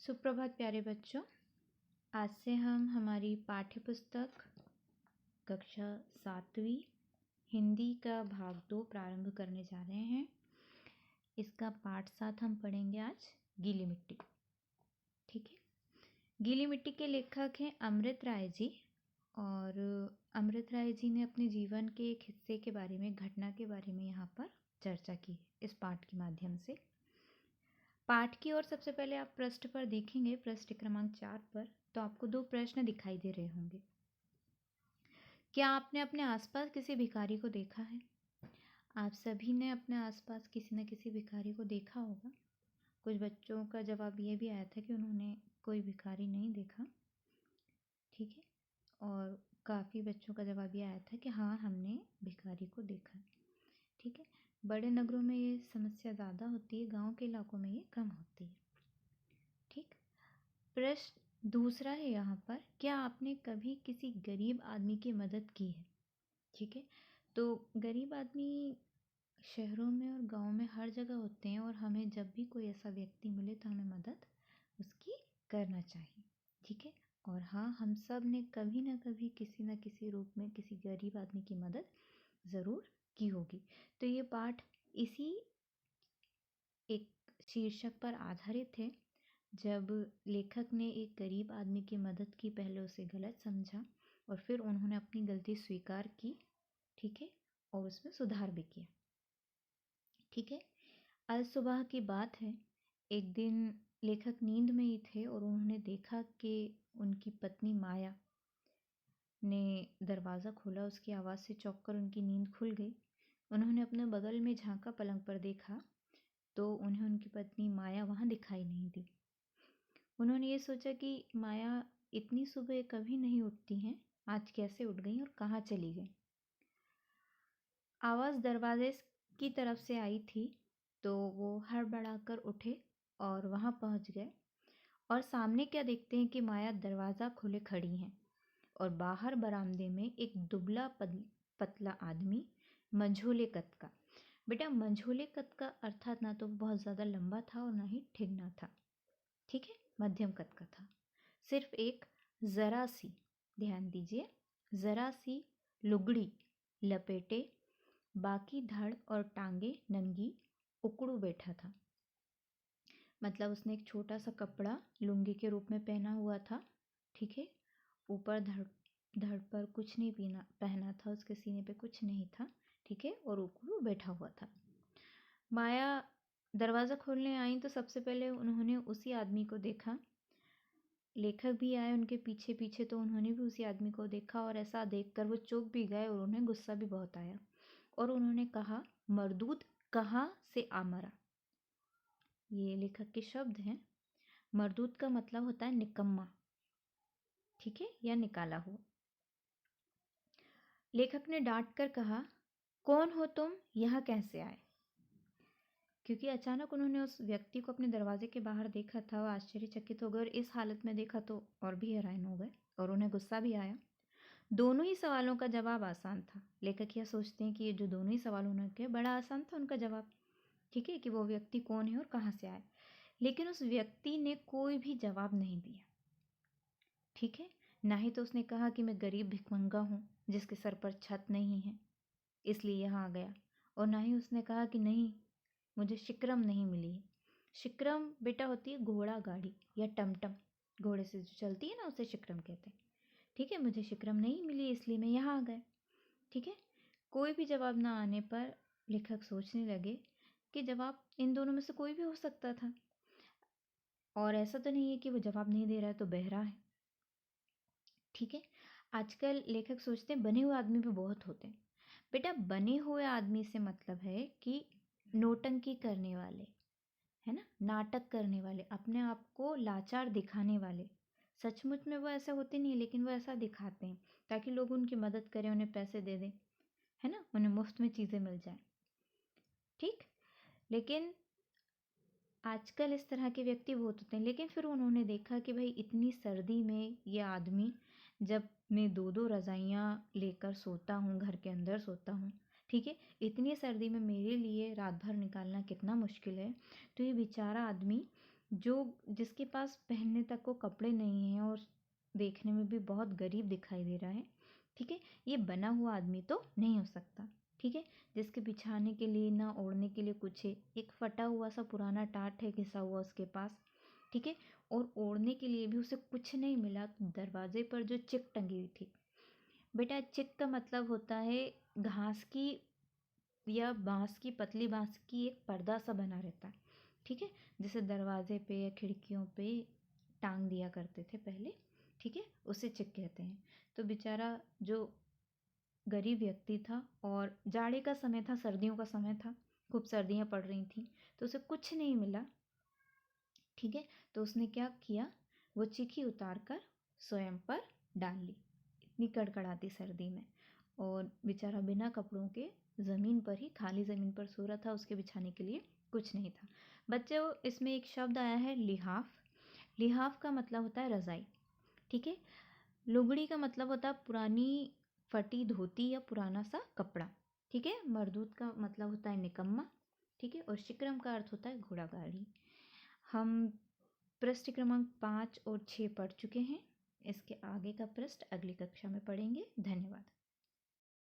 सुप्रभात प्यारे बच्चों। आज से हम हमारी पाठ्य पुस्तक कक्षा 7वीं हिंदी का भाग 2 प्रारंभ करने जा रहे हैं। इसका पाठ 7 हम पढ़ेंगे आज, गीली मिट्टी। ठीक है। गीली मिट्टी के लेखक हैं अमृत राय जी, और अमृत राय जी ने अपने जीवन के एक हिस्से के बारे में, घटना के बारे में यहाँ पर चर्चा की इस पाठ के माध्यम से। पाठ की ओर सबसे पहले आप पृष्ठ पर देखेंगे, पृष्ठ क्रमांक 4 पर, तो आपको 2 प्रश्न दिखाई दे रहे होंगे। क्या आपने अपने आसपास किसी भिखारी को देखा है? आप सभी ने अपने आसपास किसी न किसी भिखारी को देखा होगा। कुछ बच्चों का जवाब ये भी आया था कि उन्होंने कोई भिखारी नहीं देखा। ठीक है। और काफ़ी बच्चों का जवाब ये आया था कि हाँ, हमने भिखारी को देखा। ठीक है। बड़े नगरों में ये समस्या ज़्यादा होती है, गांव के इलाकों में ये कम होती है। ठीक। प्रश्न दूसरा है यहाँ पर, क्या आपने कभी किसी गरीब आदमी की मदद की है? ठीक है। तो गरीब आदमी शहरों में और गांव में हर जगह होते हैं, और हमें जब भी कोई ऐसा व्यक्ति मिले तो हमें मदद उसकी करना चाहिए। ठीक है। और हाँ, हम सब ने कभी ना कभी किसी न किसी रूप में किसी गरीब आदमी की मदद ज़रूर की होगी। तो ये पाठ इसी एक शीर्षक पर आधारित है, जब लेखक ने एक गरीब आदमी की मदद की, पहले उसे गलत समझा और फिर उन्होंने अपनी गलती स्वीकार की। ठीक है। और उसमें सुधार भी किया। ठीक है। आज सुबह की बात है। एक दिन लेखक नींद में ही थे और उन्होंने देखा कि उनकी पत्नी माया ने दरवाज़ा खोला। उसकी आवाज़ से चौंक कर उनकी नींद खुल गई। उन्होंने अपने बगल में झांका, पलंग पर देखा तो उन्हें उनकी पत्नी माया वहाँ दिखाई नहीं दी। उन्होंने ये सोचा कि माया इतनी सुबह कभी नहीं उठती हैं, आज कैसे उठ गई और कहाँ चली गई। आवाज़ दरवाजे की तरफ से आई थी, तो वो हड़बड़ाकर उठे और वहाँ पहुँच गए, और सामने क्या देखते हैं कि माया दरवाज़ा खोले खड़ी हैं, और बाहर बरामदे में एक दुबला पतला आदमी, मंझोले कद का। बेटा, मंझोले कद का अर्थात ना तो बहुत ज़्यादा लंबा था और ना ही ठिगना था। ठीक है, मध्यम कद का था। सिर्फ एक ज़रा सी, ध्यान दीजिए, ज़रा सी लुगड़ी लपेटे, बाकी धड़ और टांगे नंगी, उकड़ू बैठा था। मतलब उसने एक छोटा सा कपड़ा लुंगी के रूप में पहना हुआ था। ठीक है। ऊपर धड़ पर कुछ नहीं पहना था, उसके सीने पे कुछ नहीं था। ठीक है। और उकड़ू बैठा हुआ था। माया दरवाज़ा खोलने आई तो सबसे पहले उन्होंने उसी आदमी को देखा। लेखक भी आए उनके पीछे पीछे, तो उन्होंने भी उसी आदमी को देखा, और ऐसा देखकर वो चौंक भी गए और उन्हें गुस्सा भी बहुत आया। और उन्होंने कहा, मरदूद कहाँ से आ मरा। ये लेखक के शब्द हैं। मरदूद का मतलब होता है निकम्मा। ठीक है, या निकाला हुआ। लेखक ने डांट कर कहा, कौन हो तुम, यहाँ कैसे आए? क्योंकि अचानक उन्होंने उस व्यक्ति को अपने दरवाजे के बाहर देखा था, वो आश्चर्यचकित हो गए, और इस हालत में देखा तो और भी हैरान हो गए, और उन्हें गुस्सा भी आया। दोनों ही सवालों का जवाब आसान था। लेखक यह सोचते हैं कि ये जो दोनों ही सवाल उन्होंने किए, बड़ा आसान था उनका जवाब। ठीक है, कि वो व्यक्ति कौन है और कहाँ से आए। लेकिन उस व्यक्ति ने कोई भी जवाब नहीं दिया। ठीक है। ना ही तो उसने कहा कि मैं गरीब भिखमंगा हूँ जिसके सर पर छत नहीं है, इसलिए यहाँ आ गया। और ना ही उसने कहा कि नहीं, मुझे शिक्रम नहीं मिली है। शिक्रम बेटा होती है घोड़ा गाड़ी या टमटम, घोड़े से जो चलती है ना, उसे शिक्रम कहते हैं। ठीक है, मुझे शिक्रम नहीं मिली इसलिए मैं यहाँ आ गए। ठीक है। कोई भी जवाब ना आने पर लेखक सोचने लगे कि जवाब इन दोनों में से कोई भी हो सकता था, और ऐसा तो नहीं है कि वो जवाब नहीं दे रहा है तो बहरा है। ठीक है। आजकल लेखक सोचते हैं बने हुए आदमी भी बहुत होते हैं। बेटा, बने हुए आदमी से मतलब है कि नोटंकी करने वाले, है ना, नाटक करने वाले, अपने आप को लाचार दिखाने वाले। सचमुच में वो ऐसे होते नहीं, लेकिन वो ऐसा दिखाते हैं ताकि लोग उनकी मदद करें, उन्हें पैसे दे दें, है ना, उन्हें मुफ्त में चीज़ें मिल जाए। ठीक। लेकिन आजकल इस तरह के व्यक्ति बहुत होते हैं। लेकिन फिर उन्होंने देखा कि भाई इतनी सर्दी में ये आदमी, जब मैं 2-2 रज़ाइयाँ लेकर सोता हूँ, घर के अंदर सोता हूँ, ठीक है, इतनी सर्दी में मेरे लिए रात भर निकालना कितना मुश्किल है। तो ये बेचारा आदमी जो जिसके पास पहनने तक को कपड़े नहीं हैं और देखने में भी बहुत गरीब दिखाई दे रहा है, ठीक है, ये बना हुआ आदमी तो नहीं हो सकता, ठीक है, जिसके बिछाने के लिए ना ओढ़ने के लिए कुछ है, एक फटा हुआ सा पुराना टाट है घिसा हुआ उसके पास, ठीक है, और ओढ़ने के लिए भी उसे कुछ नहीं मिला। तो दरवाजे पर जो चिक टंगी हुई थी, बेटा चिक का मतलब होता है घास की या बांस की, पतली बांस की एक पर्दा सा बना रहता है, ठीक है, जिसे दरवाजे पे या खिड़कियों पे टांग दिया करते थे पहले, ठीक है, उसे चिक कहते हैं। तो बेचारा जो गरीब व्यक्ति था और जाड़े का समय था, सर्दियों का समय था, खूब सर्दियाँ पड़ रही थी, तो उसे कुछ नहीं मिला, ठीक है, तो उसने क्या किया, वो चिक्की उतार कर स्वयं पर डाल ली इतनी कड़कड़ाती सर्दी में। और बेचारा बिना कपड़ों के ज़मीन पर ही, खाली ज़मीन पर सो रहा था, उसके बिछाने के लिए कुछ नहीं था। बच्चों, इसमें एक शब्द आया है लिहाफ। लिहाफ का मतलब होता है रज़ाई, ठीक है। लुगड़ी का मतलब होता है पुरानी फटी धोती या पुराना सा कपड़ा, ठीक है। मरदूत का मतलब होता है निकम्मा, ठीक है। और शिक्रम का अर्थ होता है घोड़ा गाड़ी। हम पृष्ठ क्रमांक 5 और 6 पढ़ चुके हैं। इसके आगे का पृष्ठ अगली कक्षा में पढ़ेंगे। धन्यवाद।